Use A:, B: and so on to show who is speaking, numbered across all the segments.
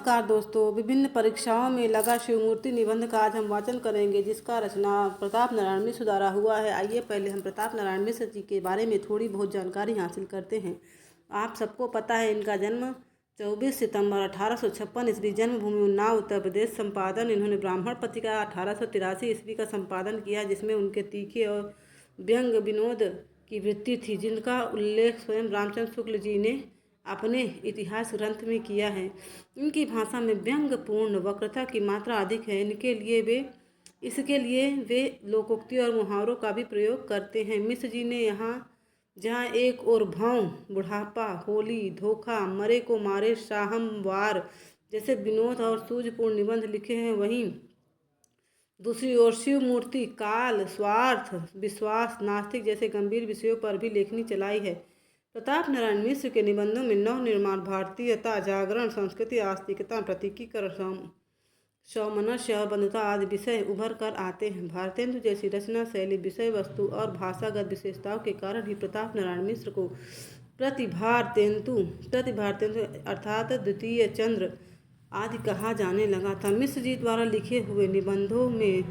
A: नमस्कार दोस्तों, विभिन्न परीक्षाओं में लगा शिवमूर्ति निबंध का आज हम वाचन करेंगे, जिसका रचना प्रताप नारायण मिश्र द्वारा हुआ है। आइए पहले हम प्रताप नारायण मिश्र जी के बारे में थोड़ी बहुत जानकारी हासिल करते हैं। आप सबको पता है, इनका जन्म 24 सितंबर 1856 ईस्वी, जन्मभूमि उन्नाव उत्तर प्रदेश। संपादन इन्होंने ब्राह्मण पत्रिका 1883 ईस्वी का संपादन किया, जिसमें उनके तीखे और व्यंग विनोद की वृत्ति थी, जिनका उल्लेख स्वयं रामचंद्र शुक्ल जी ने अपने इतिहास ग्रंथ में किया है। इनकी भाषा में व्यंग्यपूर्ण वक्रता की मात्रा अधिक है। इसके लिए वे लोकोक्ति और मुहावरों का भी प्रयोग करते हैं। मिश्र जी ने जहाँ एक ओर भौं, बुढ़ापा, होली, धोखा, मरे को मारे, साहम, वार जैसे विनोद और सूझपूर्ण निबंध लिखे हैं, वहीं दूसरी ओर शिव मूर्ति, काल, स्वार्थ, विश्वास, नास्तिक जैसे गंभीर विषयों पर भी लेखनी चलाई है। प्रताप नारायण मिश्र के निबंधों में नव निर्माण, भारतीयता, जागरण, संस्कृति, आस्तिकता, प्रतीकीकरण, सौमनस्य और बंधुता आदि विषय उभर कर आते हैं। भारतेंदु जैसी रचना शैली, विषय वस्तु और भाषागत विशेषताओं के कारण ही प्रताप नारायण मिश्र को प्रतिभारतेंदु अर्थात द्वितीय चंद्र आदि कहा जाने लगा था। मिश्र जी द्वारा लिखे हुए निबंधों में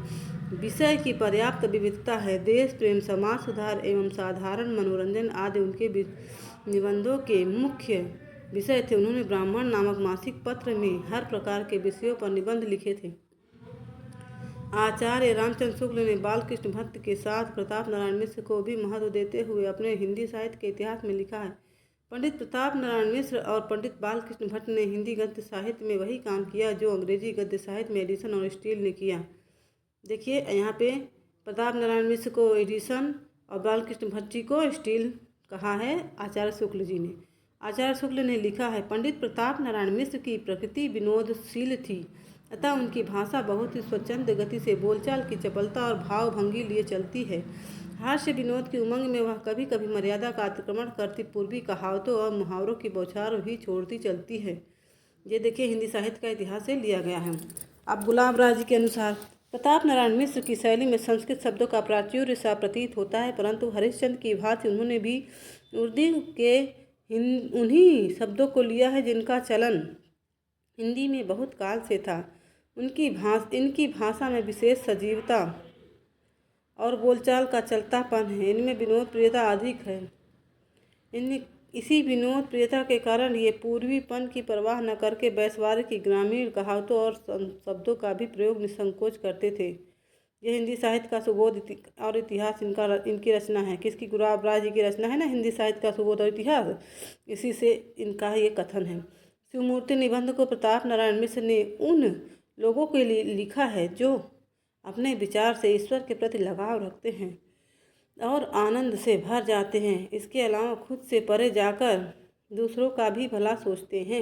A: विषय की पर्याप्त विविधता है। देश प्रेम, समाज सुधार एवं साधारण मनोरंजन आदि उनके निबंधों के मुख्य विषय थे। उन्होंने ब्राह्मण नामक मासिक पत्र में हर प्रकार के विषयों पर निबंध लिखे थे। आचार्य रामचंद्र शुक्ल ने बालकृष्ण भट्ट के साथ प्रताप नारायण मिश्र को भी महत्व देते हुए अपने हिंदी साहित्य के इतिहास में लिखा है। पंडित प्रताप नारायण मिश्र और पंडित बालकृष्ण भट्ट ने हिंदी गद्य साहित्य में वही काम किया जो अंग्रेजी गद्य साहित्य में एडिसन और स्टील ने किया। देखिए यहाँ पे प्रताप नारायण मिश्र को एडिसन और बालकृष्ण भट्ट जी को स्टील कहा है आचार्य शुक्ल जी ने। आचार्य शुक्ल ने लिखा है, पंडित प्रताप नारायण मिश्र की प्रकृति विनोदशील थी, अतः उनकी भाषा बहुत ही स्वच्छंद गति से बोलचाल की चपलता और भाव भंगी लिए चलती है। हास्य विनोद की उमंग में वह कभी कभी मर्यादा का अतिक्रमण करती पूर्वी कहावतों और मुहावरों की बौछार भी छोड़ती चलती है। ये देखिए हिंदी साहित्य का इतिहास से लिया गया है। अब गुलाब राय जी के अनुसार प्रताप नारायण मिश्र की शैली में संस्कृत शब्दों का प्राचुर्य सा प्रतीत होता है, परंतु हरिश्चंद्र की भांति उन्होंने भी उर्दू के उन्हीं शब्दों को लिया है जिनका चलन हिंदी में बहुत काल से था। इनकी भाषा में विशेष सजीवता और बोलचाल का चलतापन है। इनमें विनोद प्रियता अधिक है। इसी विनोद प्रियता के कारण ये पूर्वीपन की परवाह न करके वैश्वारिक की ग्रामीण कहावतों और शब्दों का भी प्रयोग निसंकोच करते थे। यह हिंदी साहित्य का सुबोध और इतिहास इनकी रचना है। किसकी? गुलाब राय जी की रचना है ना, हिंदी साहित्य का सुबोध और इतिहास। इसी से इनका ये कथन है। शिवमूर्ति निबंध को प्रताप नारायण मिश्र ने उन लोगों के लिए लिखा है जो अपने विचार से ईश्वर के प्रति लगाव रखते हैं और आनंद से भर जाते हैं। इसके अलावा खुद से परे जाकर दूसरों का भी भला सोचते हैं।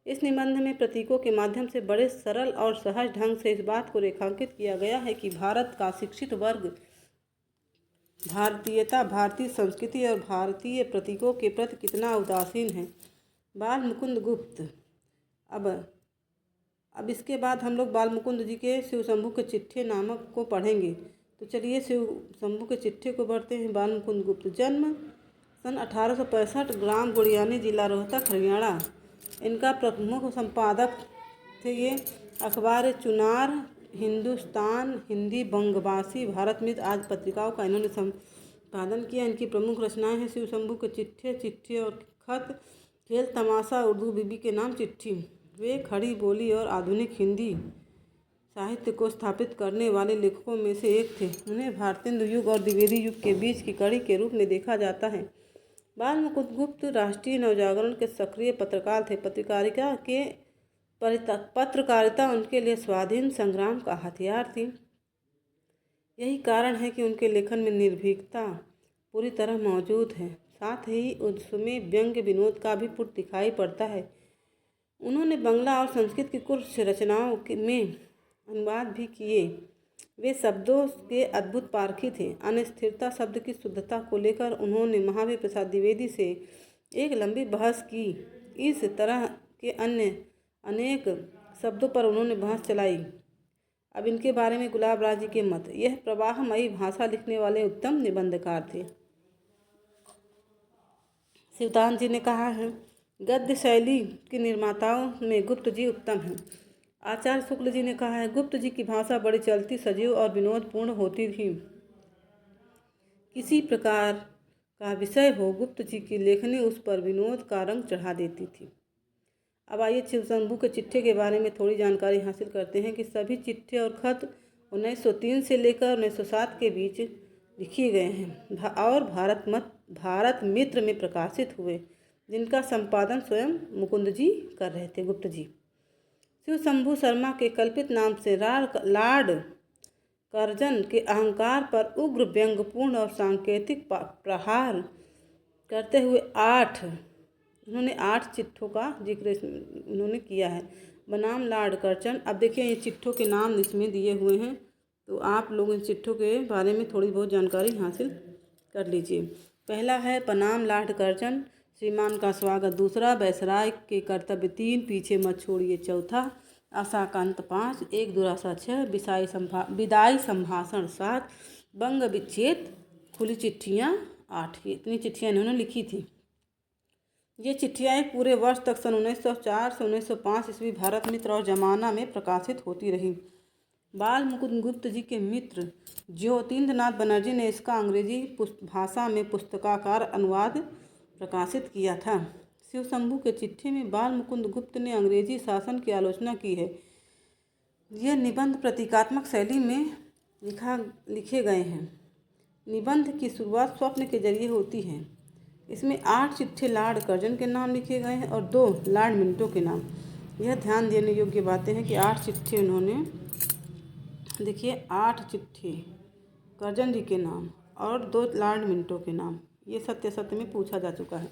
A: इस निबंध में प्रतीकों के माध्यम से बड़े सरल और सहज ढंग से इस बात को रेखांकित किया गया है कि भारत का शिक्षित वर्ग भारतीयता, भारतीय संस्कृति और भारतीय प्रतीकों के प्रति कितना उदासीन है। बाल मुकुंद गुप्त। अब इसके बाद हम लोग बाल मुकुंद जी के शिव शंभू के चिट्ठे नामक को पढ़ेंगे। तो चलिए शिव शंभू के चिट्ठे को पढ़ते हैं। बाल मुकुंद गुप्त, जन्म सन 1865, ग्राम गुड़ियानी, जिला रोहतक, हरियाणा। इनका प्रमुख संपादक थे ये अखबार चुनार, हिंदुस्तान, हिंदी, बंगवासी, भारत मित्र आदि पत्रिकाओं का इन्होंने संपादन किया। इनकी प्रमुख रचनाएं हैं शिव शंभू के चिट्ठे और खत, खेल तमाशा, उर्दू बीबी के नाम चिट्ठी। वे खड़ी बोली और आधुनिक हिंदी साहित्य को स्थापित करने वाले लेखकों में से एक थे। उन्हें भारतेंदु युग और द्विवेदी युग के बीच की कड़ी के रूप में देखा जाता है। बाल मुकुंद गुप्त राष्ट्रीय नवजागरण के सक्रिय पत्रकार थे। पत्रकारिता उनके लिए स्वाधीन संग्राम का हथियार थी। यही कारण है कि उनके लेखन में निर्भीकता पूरी तरह मौजूद है। साथ ही उसमें व्यंग्य विनोद का भी पुट दिखाई पड़ता है। उन्होंने बंगला और संस्कृत की कुछ रचनाओं में अनुवाद भी किए। वे शब्दों के अद्भुत पारखी थे। अनिस्थिरता शब्द की शुद्धता को लेकर उन्होंने महावीर प्रसाद द्विवेदी से एक लंबी बहस की। इस तरह के अन्य अनेक शब्दों पर उन्होंने बहस चलाई। अब इनके बारे में गुलाब राय जी के मत। यह प्रवाहमयी भाषा लिखने वाले उत्तम निबंधकार थे। शिवदान जी ने कहा है, गद्य शैली के निर्माताओं में गुप्त जी उत्तम हैं। आचार्य शुक्ल जी ने कहा है, गुप्त जी की भाषा बड़ी चलती, सजीव और विनोदपूर्ण होती थी। किसी प्रकार का विषय हो, गुप्त जी की लेखनी उस पर विनोद का रंग चढ़ा देती थी। अब आइए शिवशंभू के चिट्ठे के बारे में थोड़ी जानकारी हासिल करते हैं कि सभी चिट्ठे और खत 1903 से लेकर 1907 के बीच लिखे गए हैं और भारत मित्र में प्रकाशित हुए, जिनका संपादन स्वयं मुकुंद जी कर रहे थे, गुप्त जी। शिवशंभू शर्मा के कल्पित नाम से लॉर्ड कर्जन के अहंकार पर उग्र, व्यंग्यपूर्ण और सांकेतिक प्रहार करते हुए उन्होंने 8 चिट्ठों का जिक्र उन्होंने किया है बनाम लॉर्ड कर्जन। अब देखिए, ये चिट्ठों के नाम इसमें दिए हुए हैं, तो आप लोग इन चिट्ठों के बारे में थोड़ी बहुत जानकारी हासिल कर लीजिए। पहला है बनाम लॉर्ड कर्जन, श्रीमान का स्वागत। दूसरा, वायसराय के कर्तव्य 3, पीछे मत छोड़िए। चौथा, आशा का अंत 5, एक दुराशा 6, विदाई संभाषण 7, बंग विच्छेद, खुली चिट्ठियाँ 8। इतनी चिट्ठियाँ इन्होंने लिखी थी। ये चिट्ठियाँ एक पूरे वर्ष तक सन 1904 से 1905 ईस्वी भारत मित्र और जमाना में प्रकाशित होती रही। बाल मुकुंद गुप्त जी के मित्र ज्योतिन्द्रनाथ बनर्जी ने इसका अंग्रेजी भाषा में पुस्तकाकार अनुवाद प्रकाशित किया था। शिवशंभू के चिट्ठी में बाल मुकुंद गुप्त ने अंग्रेजी शासन की आलोचना की है। यह निबंध प्रतीकात्मक शैली में लिखे गए हैं। निबंध की शुरुआत स्वप्न के जरिए होती है। इसमें 8 चिट्ठे लॉर्ड कर्जन के नाम लिखे गए हैं और 2 लॉर्ड मिंटो के नाम। यह ध्यान देने योग्य बातें हैं कि 8 चिट्ठे उन्होंने, देखिए 8 चिट्ठे कर्जन जी के नाम और 2 लॉर्ड मिंटो के नाम, ये सत्य में पूछा जा चुका है।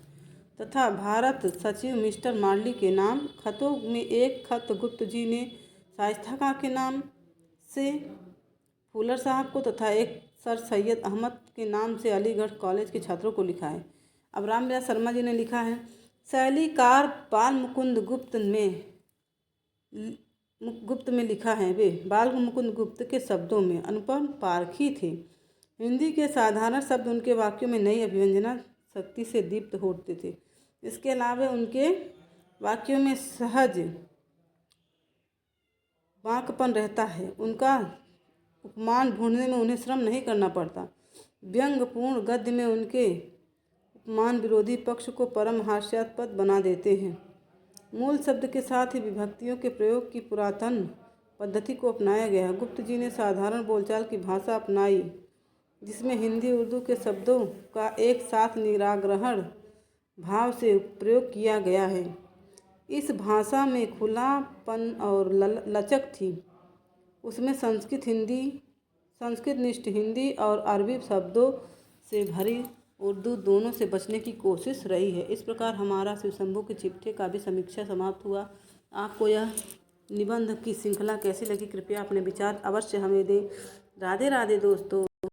A: तथा भारत सचिव मिस्टर मार्ली के नाम। खतों में एक खत गुप्त जी ने शाइस्ता खां के नाम से फूलर साहब को तथा एक सर सैयद अहमद के नाम से अलीगढ़ कॉलेज के छात्रों को लिखा है। अब रामविलास शर्मा जी ने लिखा है, शैलीकार बाल मुकुंद गुप्त में लिखा है। वे बाल मुकुंद गुप्त के शब्दों में अनुपम पारखी थे। हिंदी के साधारण शब्द उनके वाक्यों में नई अभिव्यंजना शक्ति से दीप्त होते थे। इसके अलावा उनके वाक्यों में सहज वाक्यपन रहता है। उनका उपमान ढूंढने में उन्हें श्रम नहीं करना पड़ता। व्यंग्यपूर्ण गद्य में उनके उपमान विरोधी पक्ष को परम हास्यास्पद बना देते हैं। मूल शब्द के साथ ही विभक्तियों के प्रयोग की पुरातन पद्धति को अपनाया गया। गुप्त जी ने साधारण बोलचाल की भाषा अपनाई, जिसमें हिंदी उर्दू के शब्दों का एक साथ निराग्रहण भाव से प्रयोग किया गया है। इस भाषा में खुलापन और लचक थी। उसमें संस्कृतनिष्ठ हिंदी और अरबी शब्दों से भरी उर्दू दोनों से बचने की कोशिश रही है। इस प्रकार हमारा शिवशंभू के चिट्ठे का भी समीक्षा समाप्त हुआ। आपको यह निबंध की श्रृंखला कैसी लगी, कृपया अपने विचार अवश्य हमें दें। राधे राधे दोस्तों।